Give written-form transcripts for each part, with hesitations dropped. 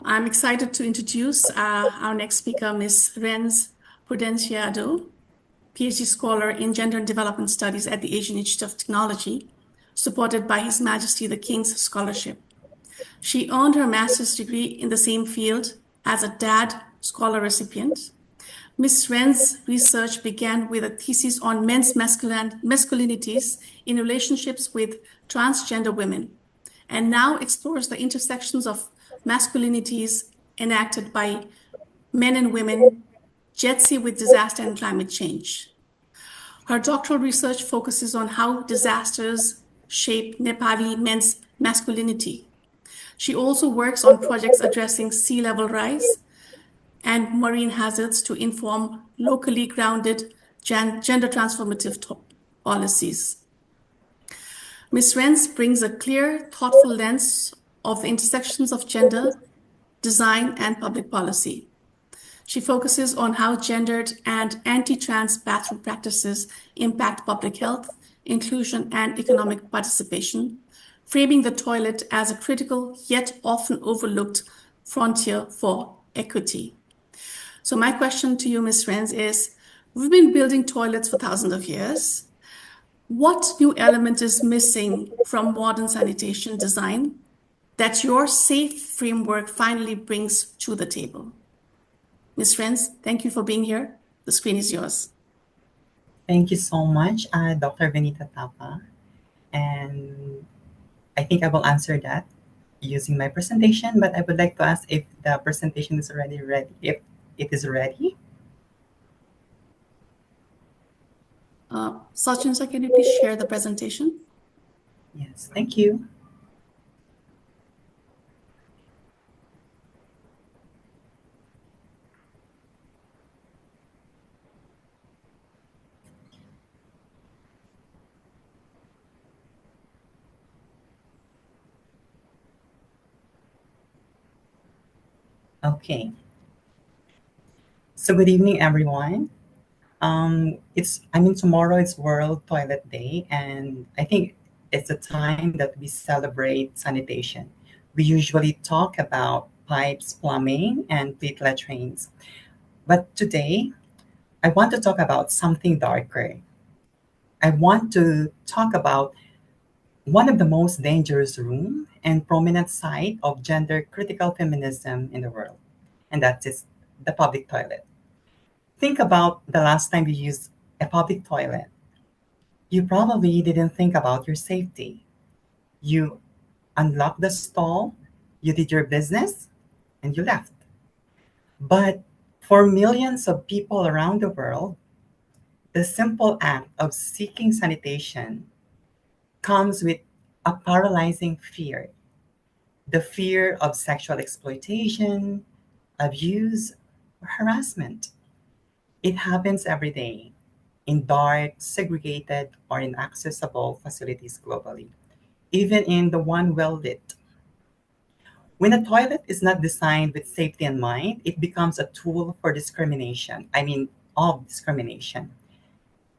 I'm excited to introduce our next speaker, Ms. Renz Prudenciado, PhD scholar in Gender and Development Studies at the Asian Institute of Technology, supported by His Majesty the King's Scholarship. She earned her master's degree in the same field as a DAD scholar recipient. Ms. Ren's research began with a thesis on men's masculinities in relationships with transgender women, and now explores the intersections of masculinities enacted by men and women, jet set with disaster and climate change. Her doctoral research focuses on how disasters shape Nepali men's masculinity. She also works on projects addressing sea level rise and marine hazards to inform locally grounded gender transformative policies. Ms. Renz brings a clear, thoughtful lens of the intersections of gender, design, and public policy. She focuses on how gendered and anti-trans bathroom practices impact public health, inclusion, and economic participation, framing the toilet as a critical yet often overlooked frontier for equity. So my question to you, Ms. Renz, is we've been building toilets for thousands of years. What new element is missing from modern sanitation design that your SAFE framework finally brings to the table? Ms. Renz, thank you for being here. The screen is yours. Thank you so much, Dr. Benita Tapa. And I think I will answer that using my presentation, but I would like to ask if the presentation is already ready, if it is ready. Sachin, sir, can you please share the presentation? Yes, thank you. Okay. So good evening, everyone. Tomorrow is World Toilet Day, and I think it's a time that we celebrate sanitation. We usually talk about pipes, plumbing, and plate latrines. But today, I want to talk about something darker. I want to talk about one of the most dangerous room and prominent site of gender critical feminism in the world, and that is the public toilet. Think about the last time you used a public toilet. You probably didn't think about your safety. You unlocked the stall, you did your business, and you left. But for millions of people around the world, the simple act of seeking sanitation comes with a paralyzing fear, the fear of sexual exploitation, abuse, or harassment. It happens every day in dark, segregated, or inaccessible facilities globally, even in the one well lit. When a toilet is not designed with safety in mind, it becomes a tool for discrimination. Of discrimination.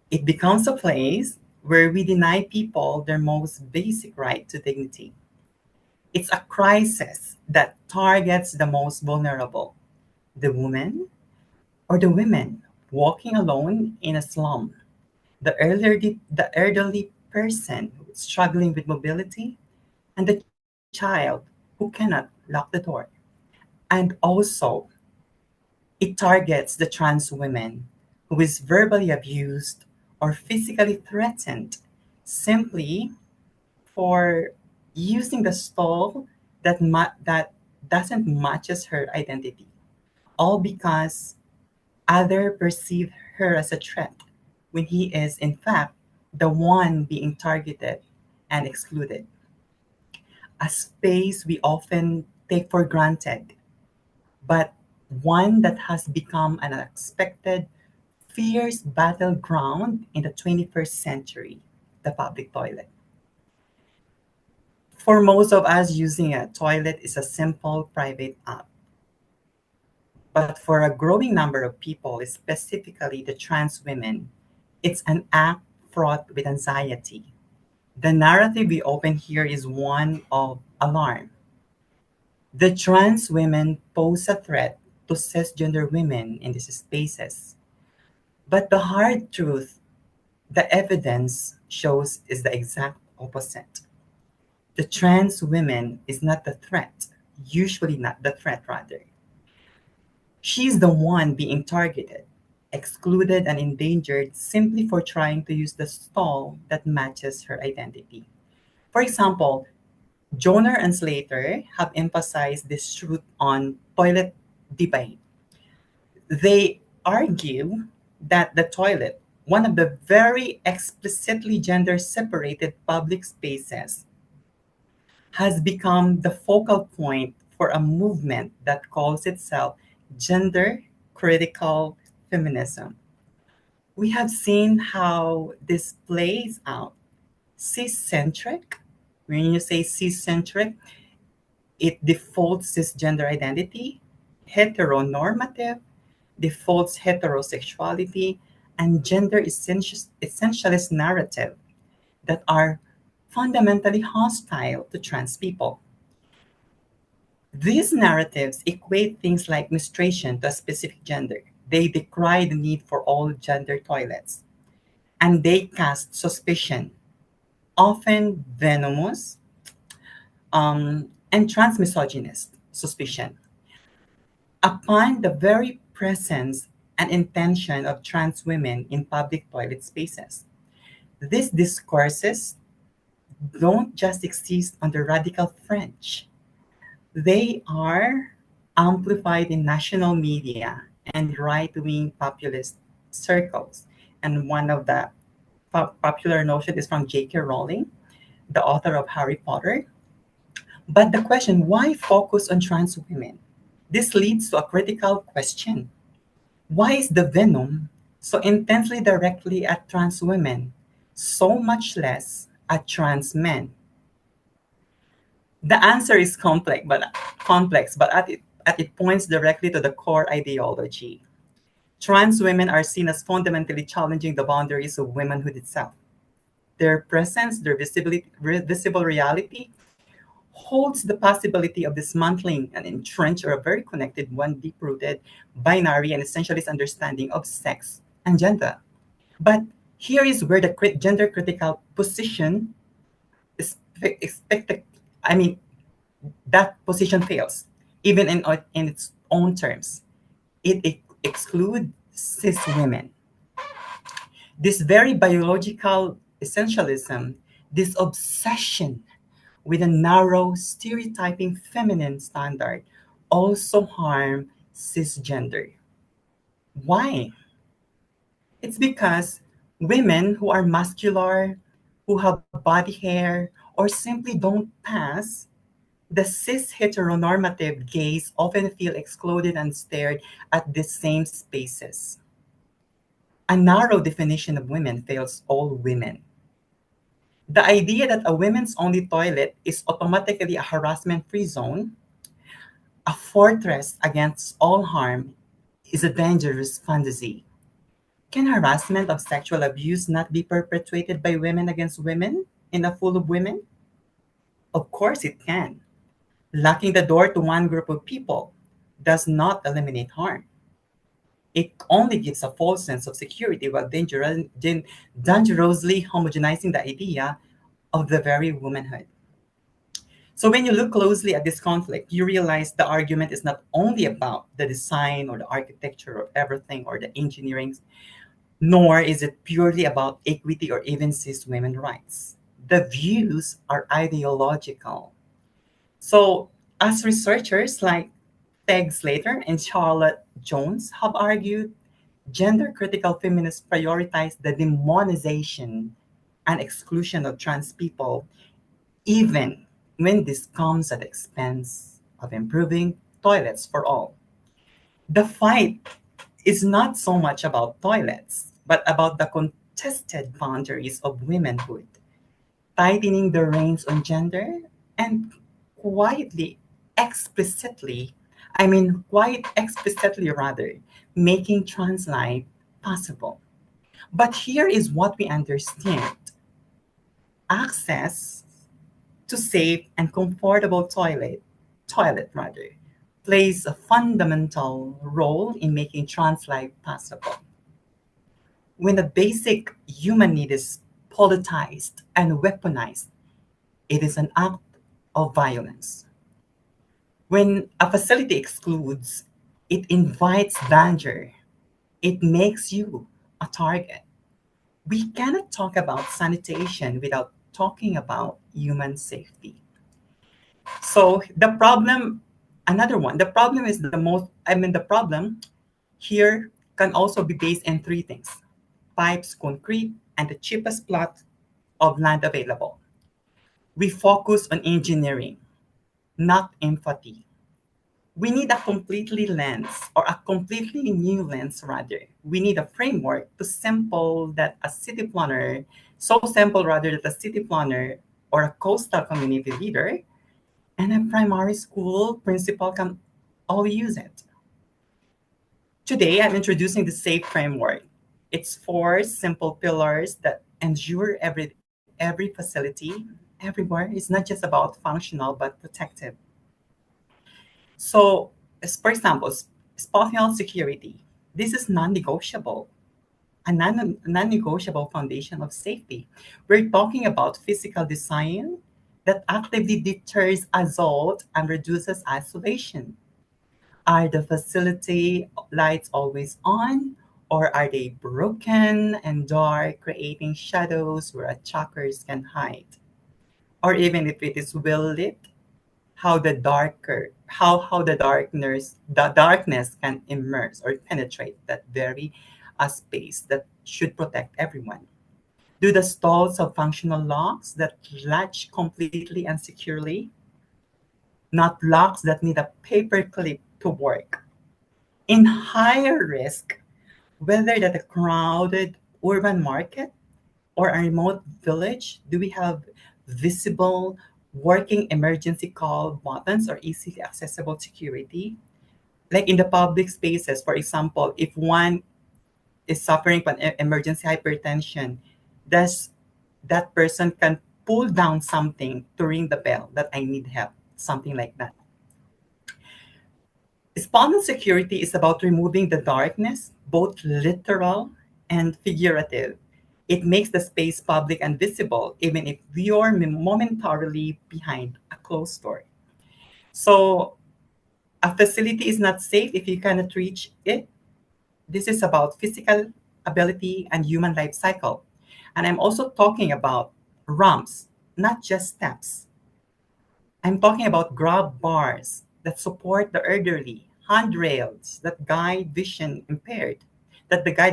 It becomes a place where we deny people their most basic right to dignity. It's a crisis that targets the most vulnerable, the woman or the women walking alone in a slum, the elderly person struggling with mobility, and the child who cannot lock the door. And also, it targets the trans women who is verbally abused or physically threatened simply for using the stall that doesn't matches her identity, all because other perceive her as a threat when he is in fact the one being targeted and excluded. A space we often take for granted, but one that has become an unexpected, fierce battleground in the 21st century, the public toilet. For most of us, using a toilet is a simple private act. But for a growing number of people, specifically the trans women, it's an act fraught with anxiety. The narrative we open here is one of alarm. The trans women pose a threat to cisgender women in these spaces. But the hard truth, the evidence shows, is the exact opposite. The trans woman is not the threat, usually not the threat, rather. She's the one being targeted, excluded, and endangered simply for trying to use the stall that matches her identity. For example, Joner and Slater have emphasized this truth on toilet debate. They argue that the toilet, one of the very explicitly gender separated public spaces, has become the focal point for a movement that calls itself gender critical feminism. We have seen how this plays out. Ciscentric, when you say ciscentric, it defaults cisgender identity, heteronormative, defaults heterosexuality, and gender essentialist narrative that are fundamentally hostile to trans people. These narratives equate things like menstruation to a specific gender. They decry the need for all gender toilets, and they cast suspicion, often venomous and transmisogynist suspicion, upon the very presence and intention of trans women in public toilet spaces. These discourses don't just exist on the radical fringe. They are amplified in national media and right-wing populist circles. And one of the popular notion is from J.K. Rowling, the author of Harry Potter. But the question, why focus on trans women? This leads to a critical question. Why is the venom so intensely directly at trans women, so much less at trans men? The answer is complex, but at it points directly to the core ideology. Trans women are seen as fundamentally challenging the boundaries of womanhood itself. Their presence, their visible reality, holds the possibility of dismantling an entrenched or a very connected, one deep-rooted, binary, and essentialist understanding of sex and gender. But here is where the gender critical position is expected. I mean, that position fails, even in its own terms. It excludes cis women. This very biological essentialism, this obsession with a narrow, stereotyping feminine standard, also harm cisgender. Why? It's because women who are muscular, who have body hair, or simply don't pass the cis heteronormative gaze often feel excluded and stared at the same spaces. A narrow definition of women fails all women. The idea that a women's only toilet is automatically a harassment free zone, a fortress against all harm, is a dangerous fantasy. Can harassment of sexual abuse not be perpetrated by women against women in a full of women? Of course it can. Locking the door to one group of people does not eliminate harm. It only gives a false sense of security while dangerously homogenizing the idea of the very womanhood. So when you look closely at this conflict, you realize the argument is not only about the design or the architecture of everything or the engineering, nor is it purely about equity or even cis women rights. The views are ideological. So as researchers like Peg Slater and Charlotte Jones have argued, gender critical feminists prioritize the demonization and exclusion of trans people, even when this comes at the expense of improving toilets for all. The fight is not so much about toilets, but about the contested boundaries of womanhood, tightening the reins on gender, and quietly, explicitly, quite explicitly rather, making trans life possible. But here is what we understand: access to safe and comfortable toilet rather, plays a fundamental role in making trans life possible. When a basic human need is politicized and weaponized, it is an act of violence. When a facility excludes, it invites danger. It makes you a target. We cannot talk about sanitation without talking about human safety. So the problem is the problem here can also be based in three things: pipes, concrete, and the cheapest plot of land available. We focus on engineering, not empathy. We need a completely new lens rather. We need a framework so simple rather that a city planner or a coastal community leader and a primary school principal can all use it. Today, I'm introducing the SAFE framework. It's four simple pillars that ensure every facility, everywhere, is not just about functional but protective. So, for example, spatial security. This is non-negotiable, a non-negotiable foundation of safety. We're talking about physical design that actively deters assault and reduces isolation. Are the facility lights always on, or are they broken and dark, creating shadows where attackers can hide? Or even if it is well lit, how the darkness can immerse or penetrate that very space that should protect everyone. Do the stalls have functional locks that latch completely and securely, not locks that need a paper clip to work? In higher risk, whether that a crowded urban market or a remote village, do we have visible working emergency call buttons or easily accessible security? Like in the public spaces, for example, if one is suffering from emergency hypertension, does that person can pull down something to ring the bell that I need help, something like that. Spawning security is about removing the darkness, both literal and figurative. It makes the space public and visible, even if we are momentarily behind a closed door. So, a facility is not safe if you cannot reach it. This is about physical ability and human life cycle. And I'm also talking about ramps, not just steps. I'm talking about grab bars that support the elderly, handrails that the guide the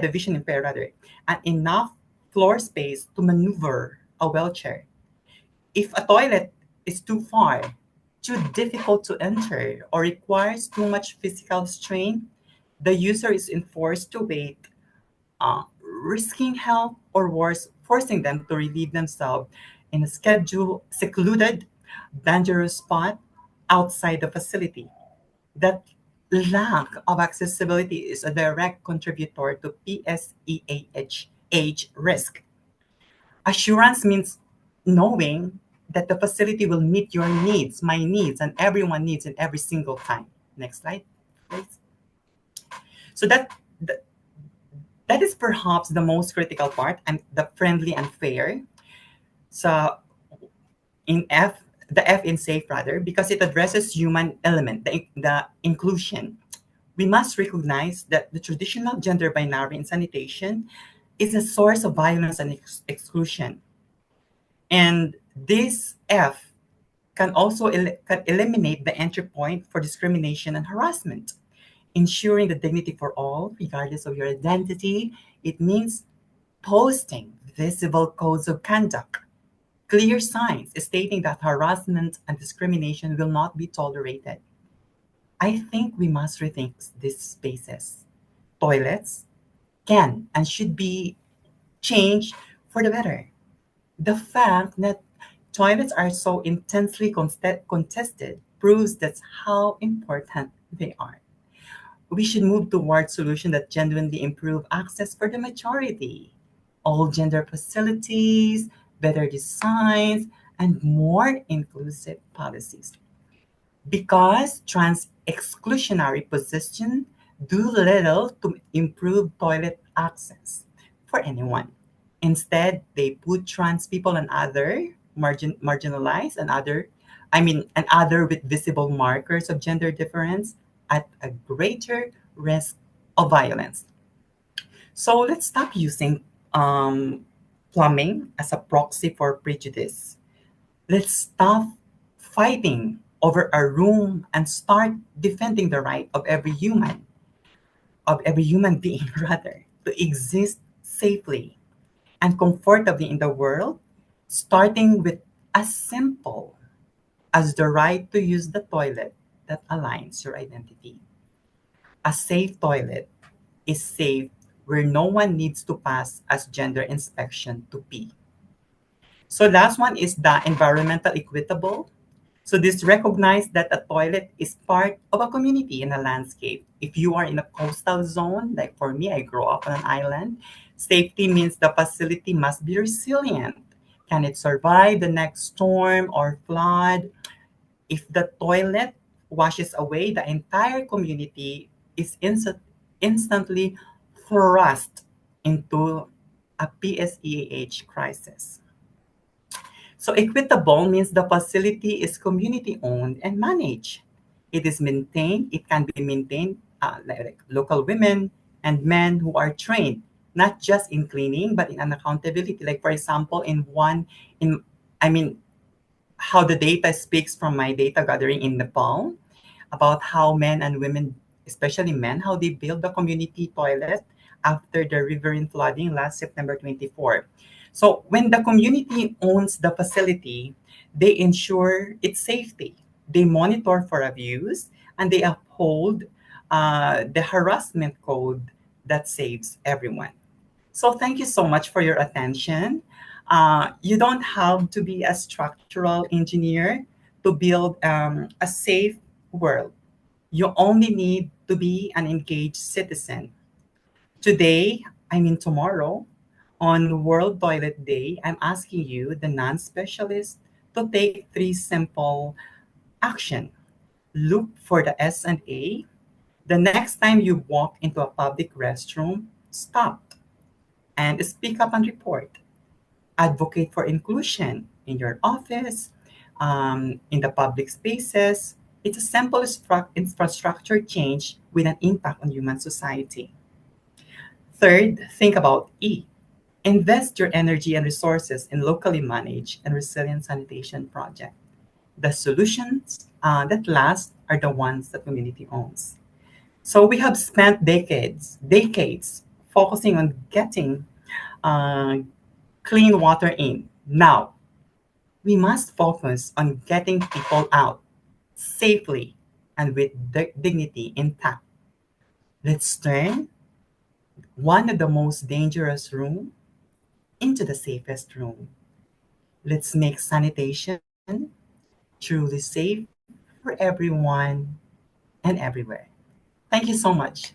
vision impaired rather, and enough floor space to maneuver a wheelchair. If a toilet is too far, too difficult to enter, or requires too much physical strain, the user is enforced to wait, risking help or worse, forcing them to relieve themselves in a secluded, dangerous spot outside the facility. That lack of accessibility is a direct contributor to PSEAH risk. Assurance means knowing that the facility will meet your needs, my needs, and everyone's needs in every single time. Next slide, please. So that is perhaps the most critical part, and the friendly and fair. So in F, the F in safe rather, because it addresses human element, the inclusion. We must recognize that the traditional gender binary in sanitation is a source of violence and exclusion. And this F can also can eliminate the entry point for discrimination and harassment. Ensuring the dignity for all, regardless of your identity, it means posting visible codes of conduct, clear signs stating that harassment and discrimination will not be tolerated. I think we must rethink these spaces. Toilets can and should be changed for the better. The fact that toilets are so intensely contested proves that's how important they are. We should move toward solutions that genuinely improve access for the majority. All gender facilities, better designs, and more inclusive policies. because trans exclusionary positions do little to improve toilet access for anyone. Instead, they put trans people and other marginalized and and other with visible markers of gender difference at a greater risk of violence. So let's stop using um, plumbing as a proxy for prejudice. Let's stop fighting over a room and start defending the right of every human being rather, to exist safely and comfortably in the world, starting with as simple as the right to use the toilet that aligns your identity. A safe toilet is safe where no one needs to pass as gender inspection to pee. So last one is the environmental equitable. So this recognize that a toilet is part of a community in a landscape. If you are in a coastal zone, like for me, I grew up on an island, safety means the facility must be resilient. Can it survive the next storm or flood? If the toilet washes away, the entire community is instantly thrust into a PSEAH crisis. So equitable means the facility is community owned and managed. It is maintained, it can be maintained like local women and men who are trained, not just in cleaning, but in an accountability. Like for example, in, I mean, how the data speaks from my data gathering in Nepal about how men and women, especially men, how they build the community toilet after the riverine flooding last September 24. So when the community owns the facility, they ensure its safety. They monitor for abuse and they uphold the harassment code that saves everyone. So thank you so much for your attention. You don't have to be a structural engineer to build a safe world. You only need to be an engaged citizen. Today, tomorrow, on World Toilet Day, I'm asking you, the non-specialist, to take three simple action. Look for the S and A. The next time you walk into a public restroom, stop and speak up and report. Advocate for inclusion in your office, in the public spaces. It's a simple infrastructure change with an impact on human society. Third, think about E. Invest your energy and resources in locally managed and resilient sanitation projects. The solutions that last are the ones that community owns. So we have spent decades focusing on getting uh, clean water in. Now, we must focus on getting people out safely and with dignity intact. Let's turn one of the most dangerous rooms into the safest room. Let's make sanitation truly safe for everyone and everywhere. Thank you so much.